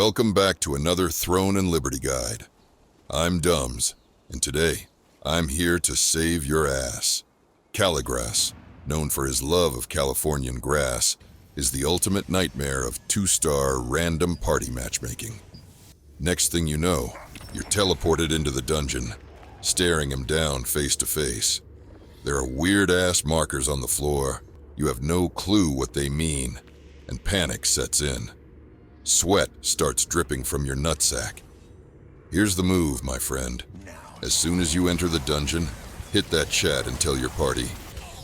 Welcome back to another Throne and Liberty Guide. I'm Dumbs, and today, I'm here to save your ass. Kaligras, known for his love of Californian grass, is the ultimate nightmare of 2-star random party matchmaking. Next thing you know, you're teleported into the dungeon, staring him down face to face. There are weird-ass markers on the floor. You have no clue what they mean, and panic sets in. Sweat starts dripping from your nutsack. Here's the move, my friend. As soon as you enter the dungeon, hit that chat and tell your party,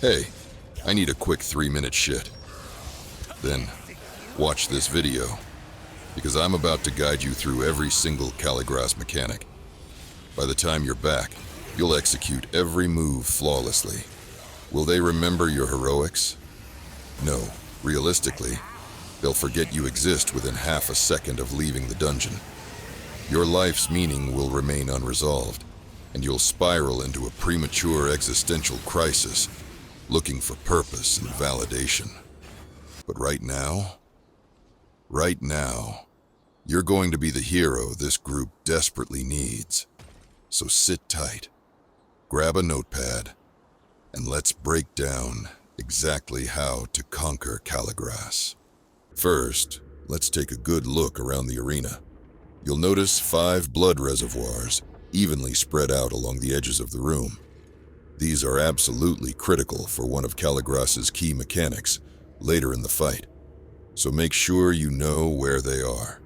"Hey, I need a quick 3-minute shit." Then, watch this video, because I'm about to guide you through every single Kaligras mechanic. By the time you're back, you'll execute every move flawlessly. Will they remember your heroics? No, realistically, they'll forget you exist within half a second of leaving the dungeon. Your life's meaning will remain unresolved, and you'll spiral into a premature existential crisis, looking for purpose and validation. But right now, you're going to be the hero this group desperately needs. So sit tight, grab a notepad, and let's break down exactly how to conquer Kaligras. First, let's take a good look around the arena. You'll notice 5 blood reservoirs evenly spread out along the edges of the room. These are absolutely critical for one of Kaligras's key mechanics later in the fight, so make sure you know where they are.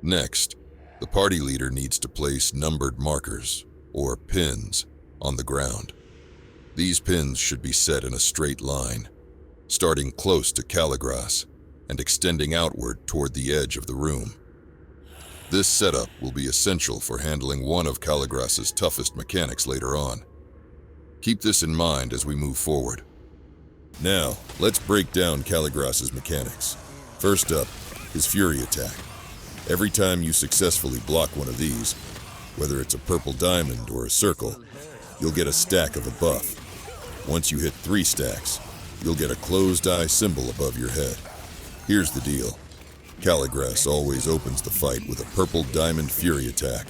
Next, the party leader needs to place numbered markers, or pins, on the ground. These pins should be set in a straight line, starting close to Kaligras and extending outward toward the edge of the room. This setup will be essential for handling one of Kaligras's toughest mechanics later on. Keep this in mind as we move forward. Now, let's break down Kaligras's mechanics. First up, his Fury attack. Every time you successfully block one of these, whether it's a purple diamond or a circle, you'll get a stack of a buff. Once you hit 3 stacks, you'll get a closed eye symbol above your head. Here's the deal. Kaligras always opens the fight with a purple diamond Fury attack,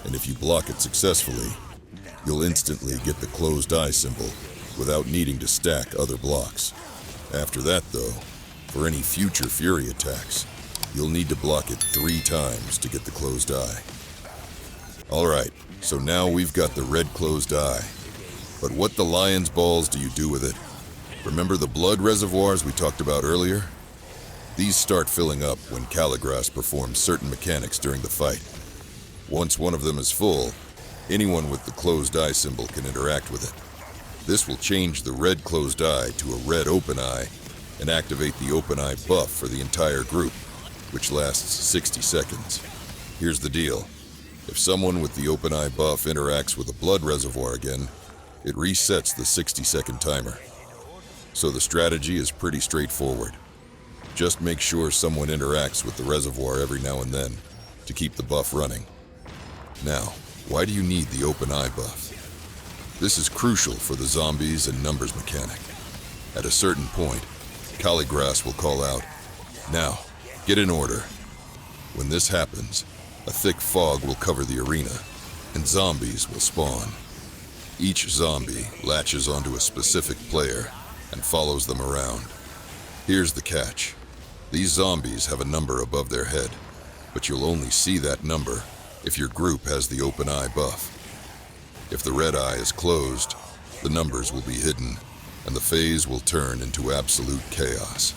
and if you block it successfully, you'll instantly get the closed eye symbol without needing to stack other blocks. After that though, for any future Fury attacks, you'll need to block it 3 times to get the closed eye. Alright, so now we've got the red closed eye. But what the lion's balls do you do with it? Remember the blood reservoirs we talked about earlier? These start filling up when Kaligras performs certain mechanics during the fight. Once one of them is full, anyone with the closed eye symbol can interact with it. This will change the red closed eye to a red open eye and activate the open eye buff for the entire group, which lasts 60 seconds. Here's the deal. If someone with the open eye buff interacts with a blood reservoir again, it resets the 60-second timer. So the strategy is pretty straightforward. Just make sure someone interacts with the reservoir every now and then to keep the buff running. Now, why do you need the open eye buff? This is crucial for the zombies and numbers mechanic. At a certain point, Kaligras will call out, "Now, get in order." When this happens, a thick fog will cover the arena, and zombies will spawn. Each zombie latches onto a specific player and follows them around. Here's the catch. These zombies have a number above their head, but you'll only see that number if your group has the open eye buff. If the red eye is closed, the numbers will be hidden, and the phase will turn into absolute chaos.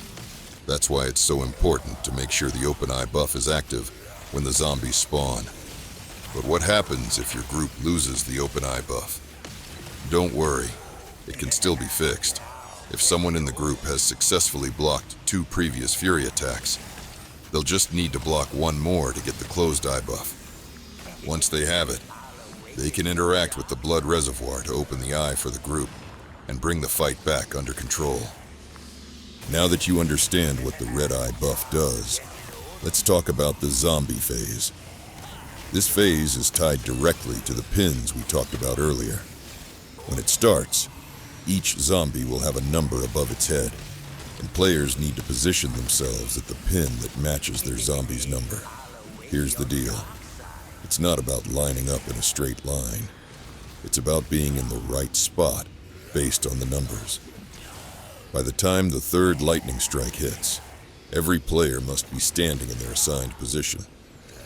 That's why it's so important to make sure the open eye buff is active when the zombies spawn. But what happens if your group loses the open eye buff? Don't worry, it can still be fixed. If someone in the group has successfully blocked 2 previous Fury attacks, they'll just need to block 1 more to get the closed eye buff. Once they have it, they can interact with the blood reservoir to open the eye for the group and bring the fight back under control. Now that you understand what the red eye buff does, let's talk about the zombie phase. This phase is tied directly to the pins we talked about earlier. When it starts, each zombie will have a number above its head, and players need to position themselves at the pin that matches their zombie's number. Here's the deal. It's not about lining up in a straight line. It's about being in the right spot based on the numbers. By the time the third lightning strike hits, every player must be standing in their assigned position.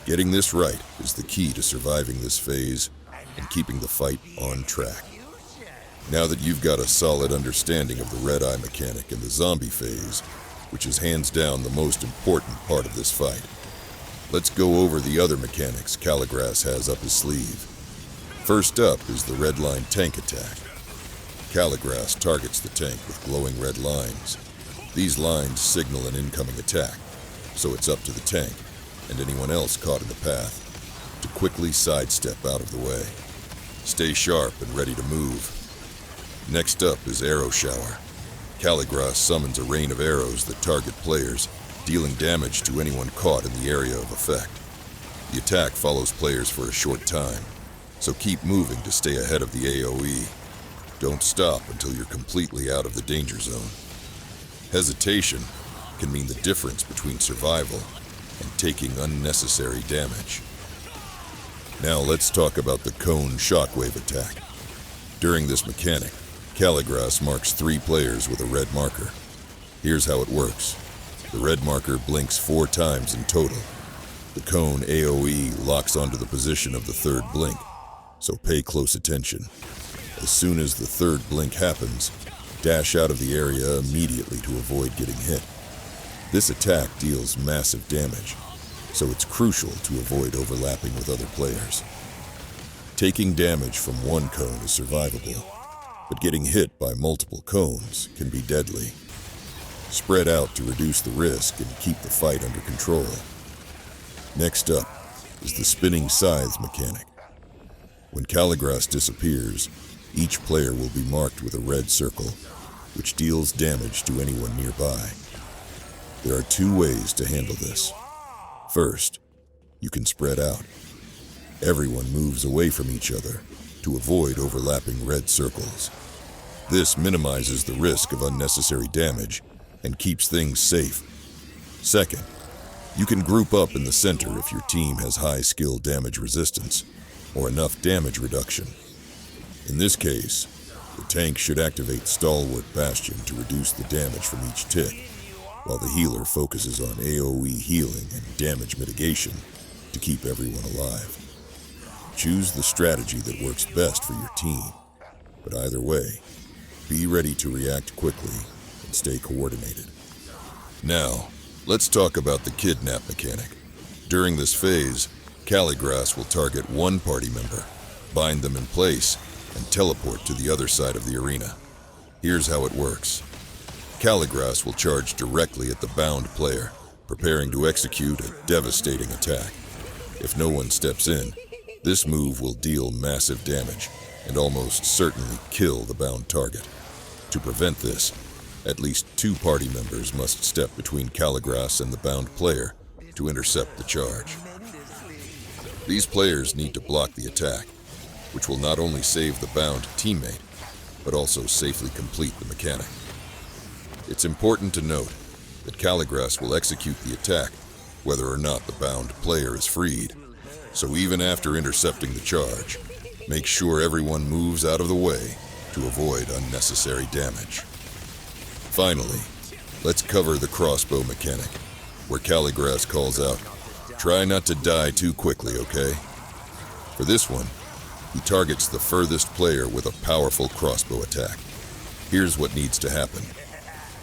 Getting this right is the key to surviving this phase and keeping the fight on track. Now that you've got a solid understanding of the red-eye mechanic in the zombie phase, which is hands down the most important part of this fight, let's go over the other mechanics Kaligras has up his sleeve. First up is the red line tank attack. Kaligras targets the tank with glowing red lines. These lines signal an incoming attack, so it's up to the tank, and anyone else caught in the path, to quickly sidestep out of the way. Stay sharp and ready to move. Next up is Arrow Shower. Kaligras summons a rain of arrows that target players, dealing damage to anyone caught in the area of effect. The attack follows players for a short time, so keep moving to stay ahead of the AoE. Don't stop until you're completely out of the danger zone. Hesitation can mean the difference between survival and taking unnecessary damage. Now let's talk about the cone Shockwave attack. During this mechanic, Kaligras marks 3 players with a red marker. Here's how it works. The red marker blinks 4 times in total. The cone AoE locks onto the position of the third blink, so pay close attention. As soon as the third blink happens, dash out of the area immediately to avoid getting hit. This attack deals massive damage, so it's crucial to avoid overlapping with other players. Taking damage from one cone is survivable, but getting hit by multiple cones can be deadly. Spread out to reduce the risk and keep the fight under control. Next up is the spinning Scythes mechanic. When Kaligras disappears, each player will be marked with a red circle, which deals damage to anyone nearby. There are 2 ways to handle this. First, you can spread out. Everyone moves away from each other to avoid overlapping red circles. This minimizes the risk of unnecessary damage and keeps things safe. Second, you can group up in the center if your team has high skill damage resistance or enough damage reduction. In this case, the tank should activate Stalwart Bastion to reduce the damage from each tick, while the healer focuses on AoE healing and damage mitigation to keep everyone alive. Choose the strategy that works best for your team, but either way, be ready to react quickly and stay coordinated. Now, let's talk about the Kidnap mechanic. During this phase, Kaligras will target one party member, bind them in place, and teleport to the other side of the arena. Here's how it works. Kaligras will charge directly at the bound player, preparing to execute a devastating attack. If no one steps in, this move will deal massive damage and almost certainly kill the bound target. To prevent this, at least 2 party members must step between Kaligras and the bound player to intercept the charge. These players need to block the attack, which will not only save the bound teammate, but also safely complete the mechanic. It's important to note that Kaligras will execute the attack whether or not the bound player is freed, so even after intercepting the charge, make sure everyone moves out of the way to avoid unnecessary damage. Finally, let's cover the Crossbow Mechanic, where Kaligras calls out, "Try not to die too quickly, okay?" For this one, he targets the furthest player with a powerful crossbow attack. Here's what needs to happen.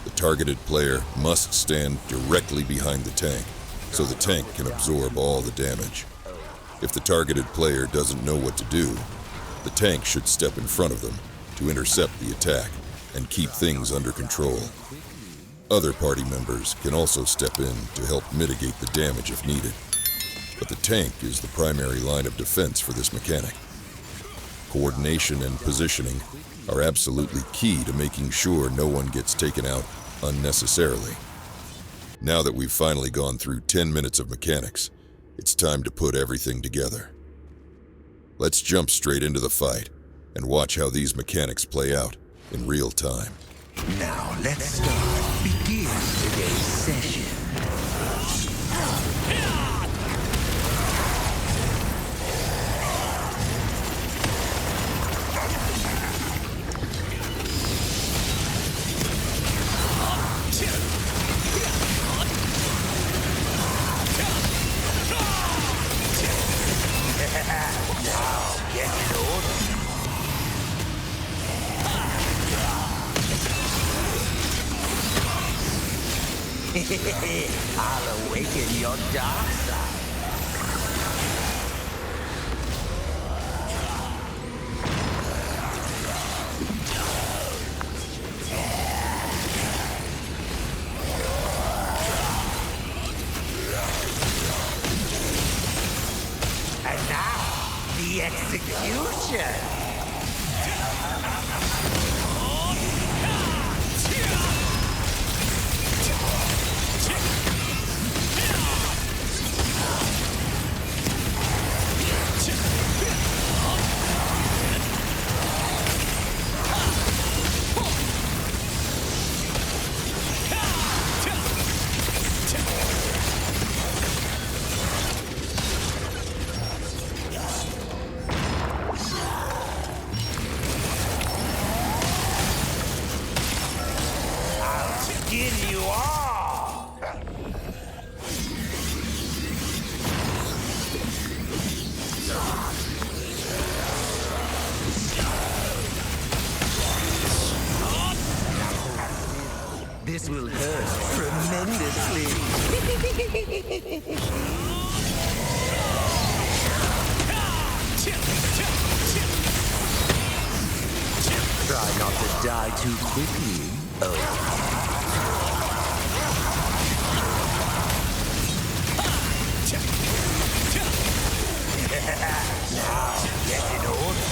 The targeted player must stand directly behind the tank, so the tank can absorb all the damage. If the targeted player doesn't know what to do, the tank should step in front of them to intercept the attack and keep things under control. Other party members can also step in to help mitigate the damage if needed, but the tank is the primary line of defense for this mechanic. Coordination and positioning are absolutely key to making sure no one gets taken out unnecessarily. Now that we've finally gone through 10 minutes of mechanics, it's time to put everything together. Let's jump straight into the fight and watch how these mechanics play out in real time. Now let's start. Begin today's session. I'll awaken your dark side. And now, the execution! You all! This will hurt tremendously. Try not to die too quickly. Oh. Now, get in order.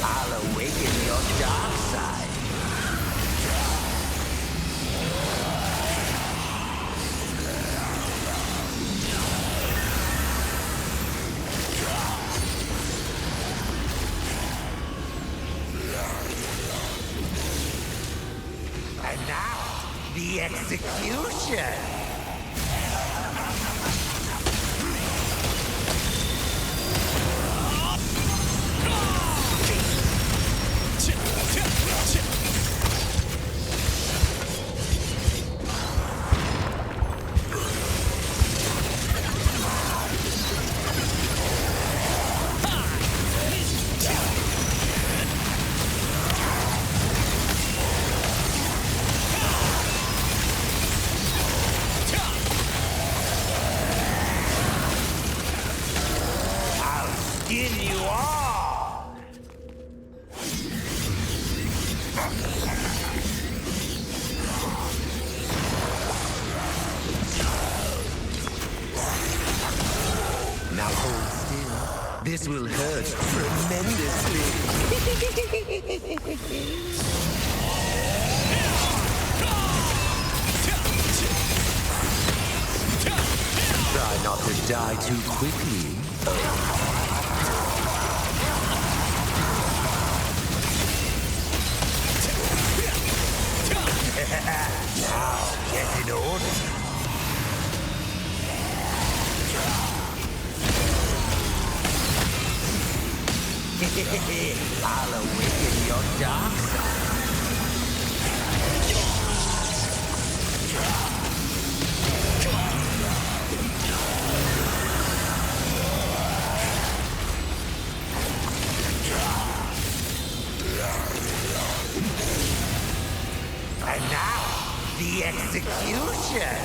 I'll awaken your dark side. And now, the execution! Skin you all! Now hold still. This will hurt tremendously. Try not to die too quickly. Oh. Now, get in order. I'll awaken your dark side. And now, the execution!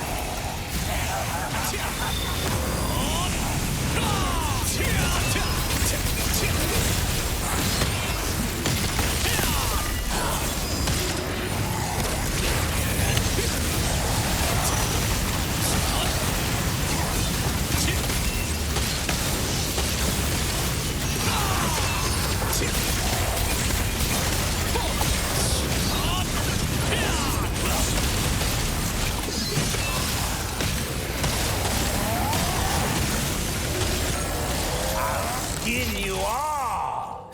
Skin you all!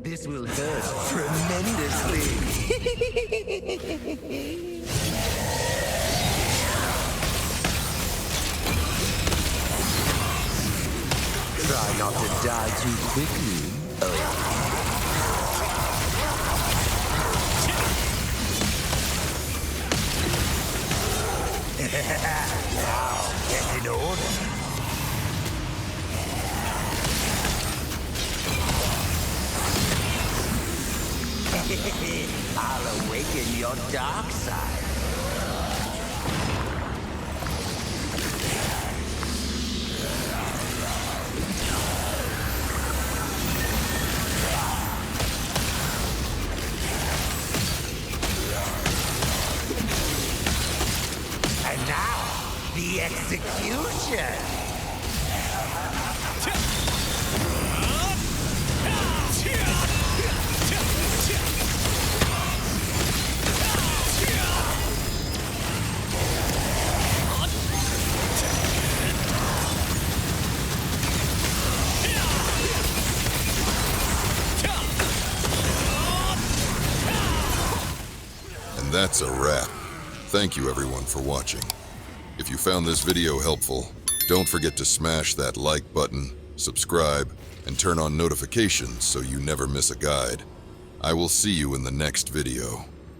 This will hurt tremendously. Try not to die too quickly. Oh. Now, get in order. I'll awaken your dark side. And now, the execution! And that's a wrap. Thank you everyone for watching. If you found this video helpful, don't forget to smash that like button, subscribe, and turn on notifications so you never miss a guide. I will see you in the next video.